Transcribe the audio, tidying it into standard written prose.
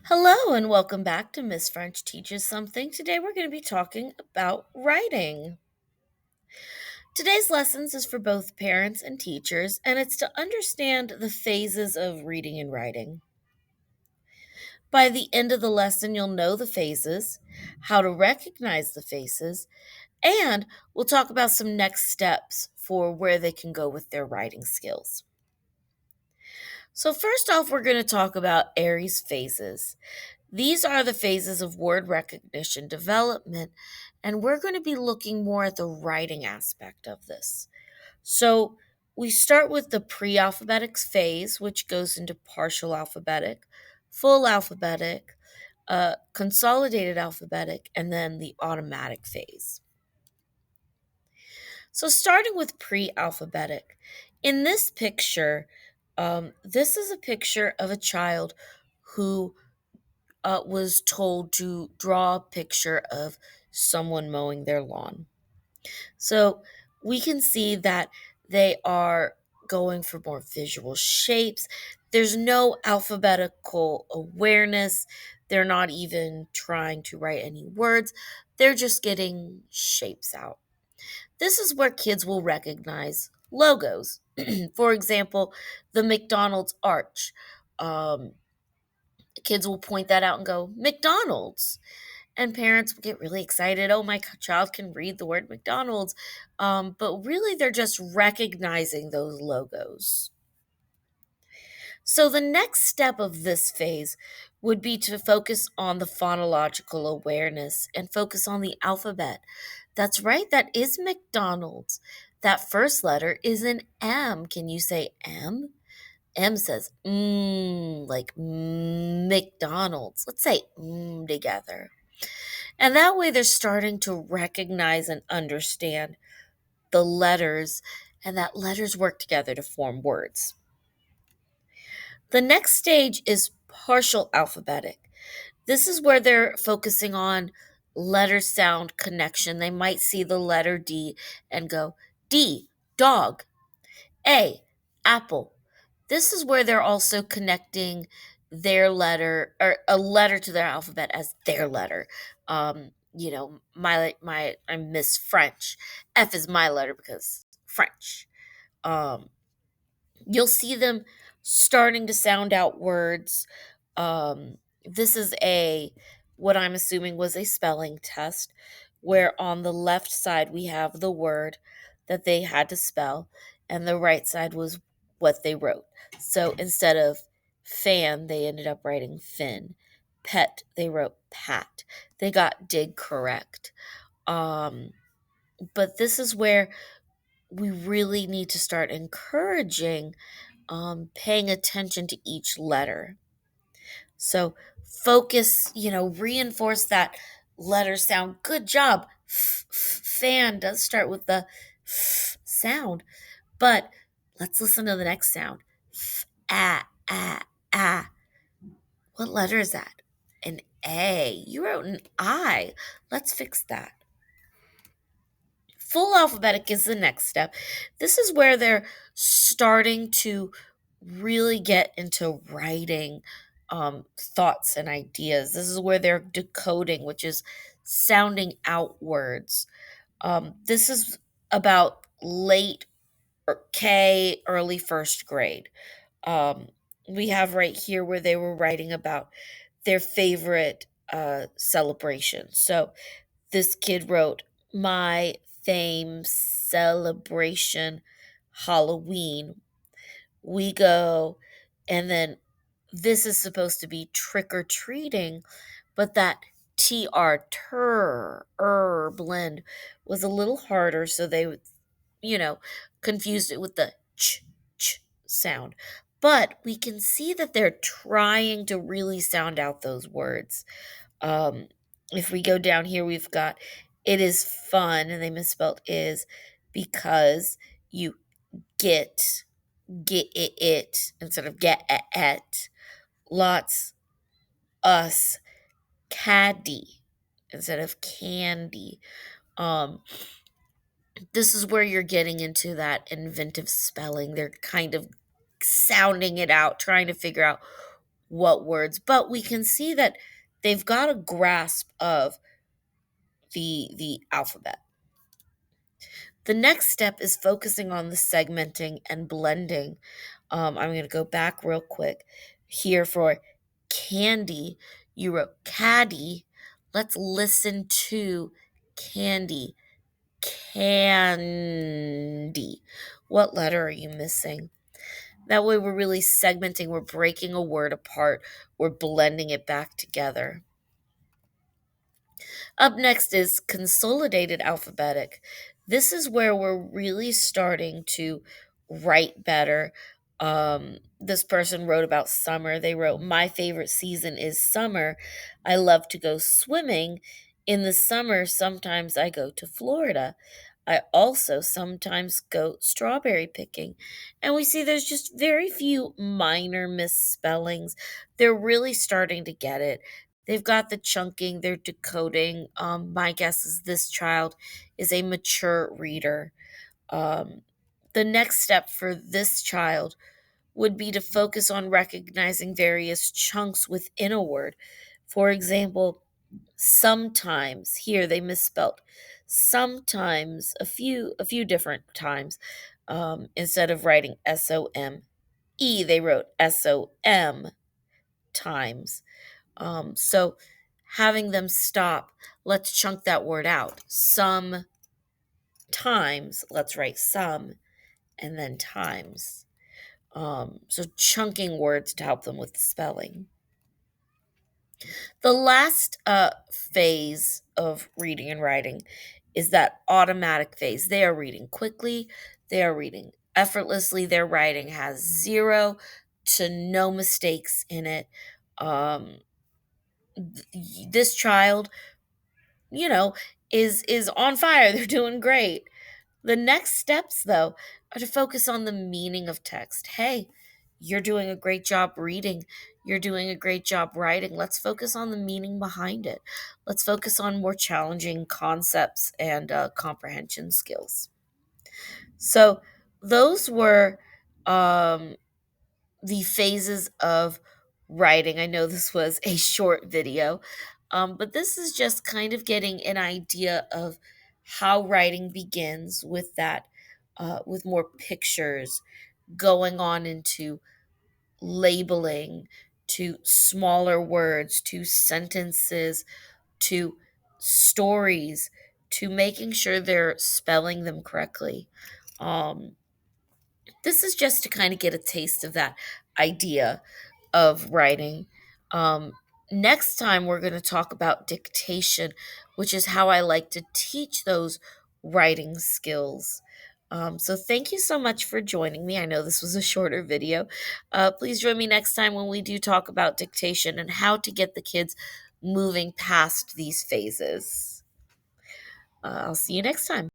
Hello and welcome back to Miss French Teaches Something. Today we're going to be talking about writing. Today's lessons is for both parents and teachers, and it's to understand the phases of reading and writing. By the end of the lesson, you'll know the phases, how to recognize the phases, and we'll talk about some next steps for where they can go with their writing skills. So, first off, we're going to talk about Ehri's phases. These are the phases of word recognition development, and we're going to be looking more at the writing aspect of this. So, we start with the pre alphabetic phase, which goes into partial alphabetic, full alphabetic, consolidated alphabetic, and then the automatic phase. So, starting with pre alphabetic, in this picture, this is a picture of a child who was told to draw a picture of someone mowing their lawn. So we can see that they are going for more visual shapes. There's no alphabetical awareness. They're not even trying to write any words. They're just getting shapes out. This is where kids will recognize logos. For example, the McDonald's arch. Um, Kids will point that out and go, McDonald's. And parents will get really excited. Oh, my child can read the word McDonald's. But really, they're just recognizing those logos. So, the next step of this phase would be to focus on the phonological awareness and focus on the alphabet. That's right, that is McDonald's. That first letter is an M. Can you say M? M says like McDonald's. Let's say together. And that way they're starting to recognize and understand the letters, and that letters work together to form words. The next stage is partial alphabetic. This is where they're focusing on letter sound connection. They might see the letter D and go, D, dog, A, apple. This is where they're also connecting their letter or a letter to their alphabet as their letter. My I miss French. F is my letter because French. Um, you'll see them starting to sound out words. This is a what I'm assuming was a spelling test, where on the left side we have the word that they had to spell, and the right side was what they wrote. So instead of fan, they ended up writing fin. Pet, they wrote pat. They got dig correct. Um, but this is where we really need to start encouraging paying attention to each letter. So focus, reinforce that letter sound. Good job. Fan does start with the sound, but let's listen to the next sound. Ah, ah, ah. What letter is that? An A. You wrote an I. Let's fix that. Full alphabetic is the next step. This is where they're starting to really get into writing thoughts and ideas. This is where they're decoding, which is sounding out words. This is about late K, early first grade. Um, we have right here where they were writing about their favorite celebration. So this kid wrote, My fame celebration Halloween. We go, and then this is supposed to be trick or treating, but that blend was a little harder, so they you know, confused it with the ch sound. But we can see that they're trying to really sound out those words. Um, if we go down here, we've got it is fun, and they misspelled is because you get it instead of get it. Lots us caddy instead of candy. Um, this is where you're getting into that inventive spelling. They're kind of sounding it out, trying to figure out what words, but we can see that they've got a grasp of the alphabet. The next step is focusing on the segmenting and blending. I'm going to go back real quick here for candy. You wrote caddy. Let's listen to candy. Candy. What letter are you missing? That way, we're really segmenting, we're breaking a word apart, we're blending it back together. Up next is consolidated alphabetic. This is where we're really starting to write better. This person wrote about summer. They wrote, "My favorite season is summer. I love to go swimming. In the summer, sometimes I go to Florida. I also sometimes go strawberry picking." And we see there's just very few minor misspellings. They're really starting to get it. They've got the chunking, they're decoding. My guess is this child is a mature reader. Um, the next step for this child would be to focus on recognizing various chunks within a word. For example, sometimes, here they misspelled. Sometimes, a few different times. Instead of writing SOME, they wrote SOM times. So having them stop, let's chunk that word out. Sometimes, let's write some and then times. So chunking words to help them with the spelling. The last phase of reading and writing is that automatic phase. They are reading quickly, they are reading effortlessly, their writing has zero to no mistakes in it. Um, this child, you know, is on fire. They're doing great. The next steps though are to focus on the meaning of text. Hey, you're doing a great job reading. You're doing a great job writing. Let's focus on the meaning behind it. Let's focus on more challenging concepts and comprehension skills. So, those were um, the phases of writing. I know this was a short video, but this is just kind of getting an idea of how writing begins with that, with more pictures going on into labeling, to smaller words, to sentences, to stories, to making sure they're spelling them correctly. Um, this is just to kind of get a taste of that idea of writing. Um, Next time, we're going to talk about dictation, which is how I like to teach those writing skills. So, thank you so much for joining me. I know this was a shorter video. Please join me next time when we do talk about dictation and how to get the kids moving past these phases. I'll see you next time.